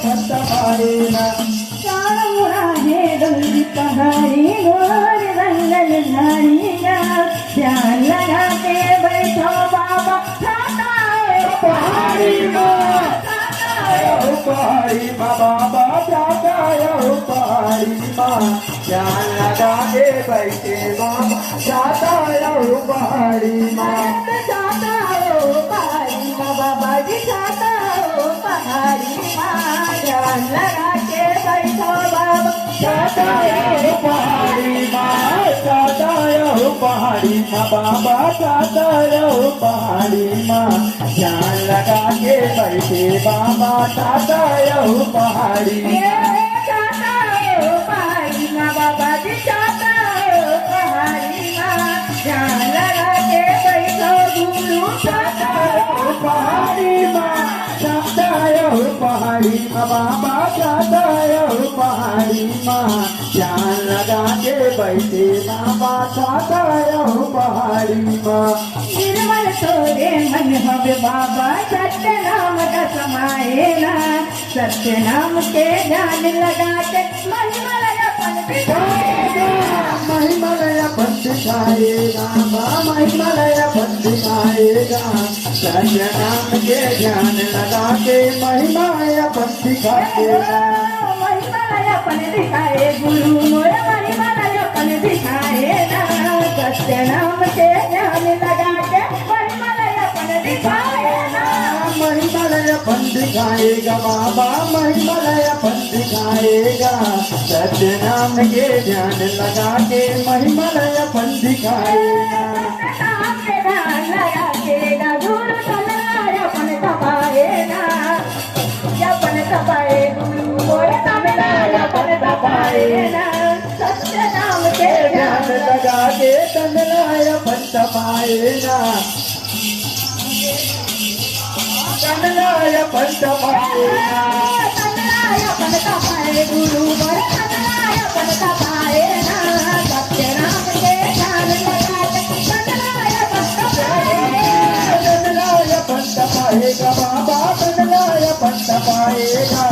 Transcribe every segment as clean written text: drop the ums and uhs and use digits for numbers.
पंत पाएगा काळोरा हे डोली पहाड़ी गोर रंगल धारिया ध्यान लगा के बैठो बाबा खाता है पहाड़ी माँ बाबा जाता है पहाड़ी माँ ध्यान लगा के बैठे बाबा जाता है पहाड़ी माँ जाता हो पहाड़ी माँ बाबा जी जाता हो पहाड़ी माँ ध्यान लगा के बैठो बाबा जाता है पहाड़ी माँ जाता है पहाड़ी माँ बाबा जाता है पहाड़ी माँ ध्यान लगा के बैठे बाबा जाता है पहाड़ी जाता हो पहाड़ी माँ बाबा जी जाता हो पहाड़ी माँ ध्यान लगा के बैठो गुरु जाता हो पहाड़ी माँ जाता है पहाड़ी माँ बाबा जाता है पहाड़ी माँ ध्यान लगा के बैठे बाबा जाता है पहाड़ी माँ निर्मल तोरे मन हवे बाबा सत्य नाम का समाएना सत्य नाम के ध्यान लगा के महिमलय पन दिखाएगा महिमलय पंथ खाएगा महिमलय पंथ खाएगा सत्य नाम के ध्यान लगा के महिमलय पंथ खाएगा महिमलय पन दिखाए गुरु मोर महिमलय पन दिखाएगा सत्य नाम के ध्यान लगा के महिमलय पन दिखाएगा महिमलय पंथ खाएगा बाबा महिमलय पंथ खाएगा सत्य नाम के ध्यान लगा के महिमलय पंथ खाएगा नाम के ध्यान लगा के गुरु तनलाय पन तपाएगा पन तपाए गुरु मोर तनलाय पन तपाएगा सत्य नाम के ध्यान लगा के तनलाय पंथ पाएगा तनलाय पंथ पाएगा तनलाय पन तपाए गुरु मोर तनलाय पन तपाएगा सत्य नाम के ध्यान लगा के तनलाय पन तपाएगा तनलाय पंथ पाएगा बाबा तनलाय पंथ पाएगा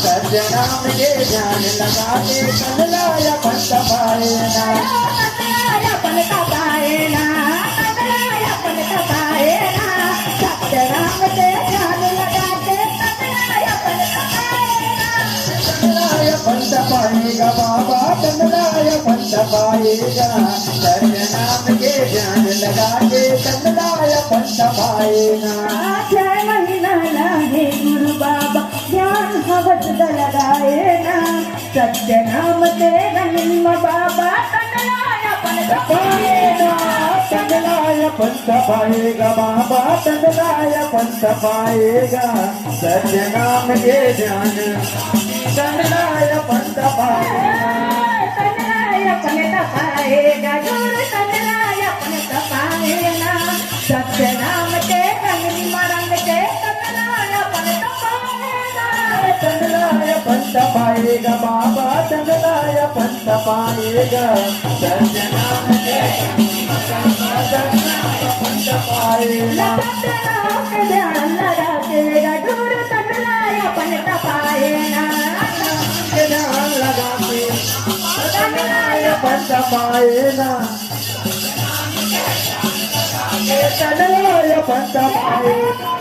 सत्य नाम के ध्यान लगा के तनलाय पंथ पाएगा तनलाय पन तपाएगा तनलाय पन तपाएगा सत्य नाम के ध्यान लगा के तनलाय पन तपाएगा तनलाय पंथ पाएगा बाबा तनलाय पंथ पाएगा सत्य नाम के ध्यान लगा के तनलाय पंथ पाएगा जय महिला लागे गुरु बाबा ध्यान हवस लगाए ना सत्य नाम के रंग बाबा तनलाय पन पाएगा तनलाय पंथ पाएगा बाबा तनलाय पंथ पाएगा सत्य नाम के ध्यान तनलाय पंथ पाएगा तनलाय पन तपाएगा गुरु तनलाय पन तपाएगा सत्य नाम के रंग के तनलाय पन तपाएगा तनलाय पंथ पाएगा बाबा तनलाय पंथ पाएगा सत्य नाम के पंथ पाएगा सत्य नाम के ध्यान लगा के गुरु तनलाय पन तपाएगा ध्यान लगा के तनलाय पंथ पाएगा तनलाय पंथ पाएगा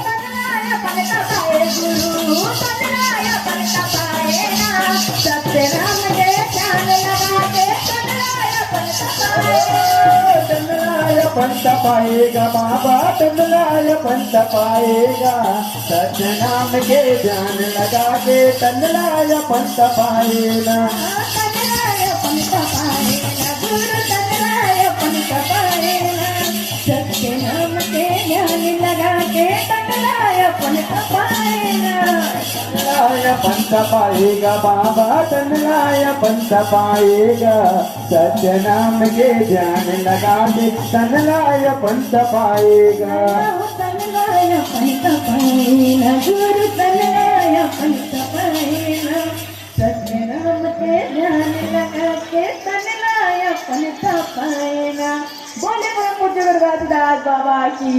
तनलाय पन तपाए गुरु तनलाय पन तपाएगा सत्य नाम के ध्यान लगा के तनलाय पन तपाएगा तनलाय पंथ पाएगा बाबा तनलाय पंथ पाएगा सत्य नाम के ध्यान लगा के तनलाय पंथ पाएगा तनलाय पन तपाएगा गुरु तनलाय पन तपाएगा सत्य नाम के ध्यान लगा के तनलाय पन तपाएगा तनलाय पंथ पाएगा बाबा तनलाय पंथ पाएगा सत्य नाम के ध्यान लगा के तनलाय पंथ पाएगा तनलाय पन तपाएगा गुरु तनलाय पन तपाएगा सत्य नाम के ध्यान लगा के तनलाय पन तपाएगा बोले बोले पूज्य गुरु दास बाबा की